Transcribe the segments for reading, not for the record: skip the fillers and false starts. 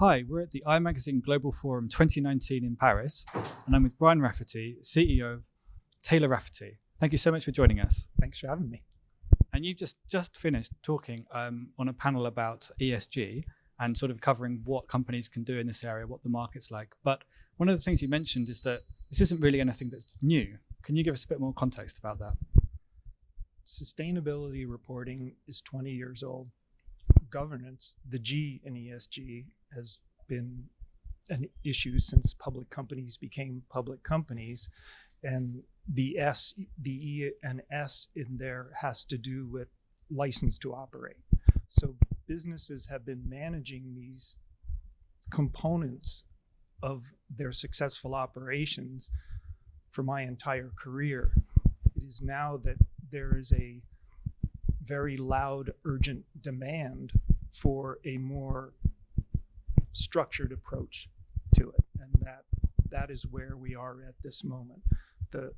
Hi, we're at the iMagazine Global Forum 2019 in Paris, and I'm with Brian Rafferty, CEO of Taylor Rafferty. Thank you so much for joining us. Thanks for having me. And you've just finished talking on a panel about ESG and sort of covering what companies can do in this area, what the market's like. But one of the things you mentioned is that this isn't really anything that's new. Can you give us a bit more context about that? Sustainability reporting is 20 years old. Governance, the G in ESG, has been an issue since public companies became public companies. And the E and S in there has to do with license to operate. So businesses have been managing these components of their successful operations for my entire career. It is now that there is a very loud, urgent demand for a more structured approach to it. And that is where we are at this moment. The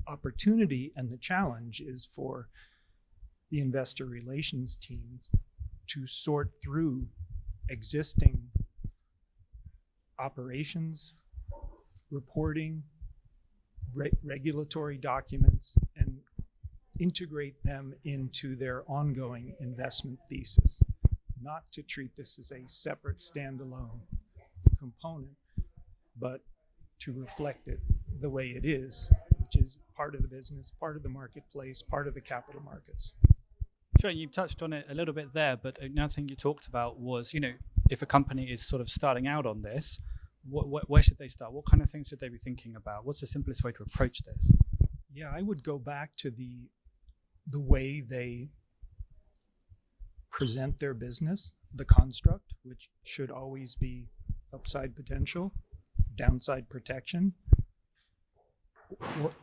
opportunity and the challenge is for the investor relations teams to sort through existing operations, reporting, regulatory documents, and integrate them into their ongoing investment thesis, not to treat this as a separate standalone component, but to reflect it the way it is, which is part of the business, part of the marketplace, part of the capital markets. Sure, you've touched on it a little bit there, but another thing you talked about was, if a company is sort of starting out on this, where should they start? What kind of things should they be thinking about? What's the simplest way to approach this? Yeah, I would go back to the way they present their business, the construct, which should always be upside potential, downside protection.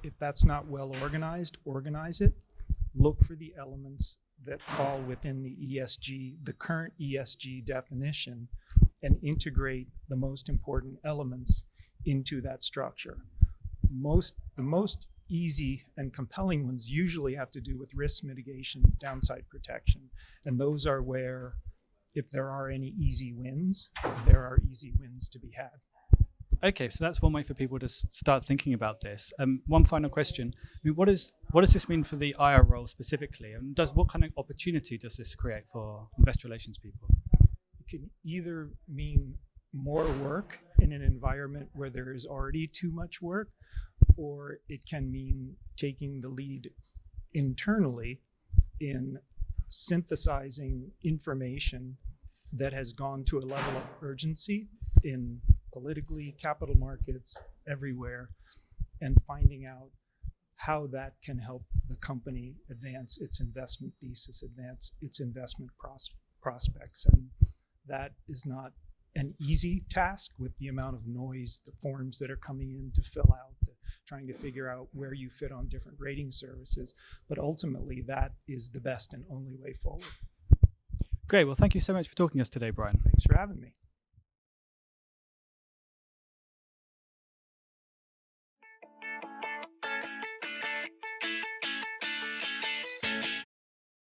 If that's not well organized, organize it. Look for the elements that fall within the ESG, the current ESG definition, and integrate the most important elements into that structure. The most easy and compelling ones usually have to do with risk mitigation, downside protection. And those are where, if there are any easy wins, there are easy wins to be had. Okay, so that's one way for people to start thinking about this. One final question. What does this mean for the IR role specifically? And what kind of opportunity does this create for investor relations people? It can either mean more work in an environment where there is already too much work, or it can mean taking the lead internally in synthesizing information that has gone to a level of urgency in politically, capital markets, everywhere, and finding out how that can help the company advance its investment thesis, advance its investment prospects. And that is not an easy task with the amount of noise, the forms that are coming in to fill out, trying to figure out where you fit on different rating services. But ultimately, that is the best and only way forward. Great. Well, thank you so much for talking to us today, Brian. Thanks for having me.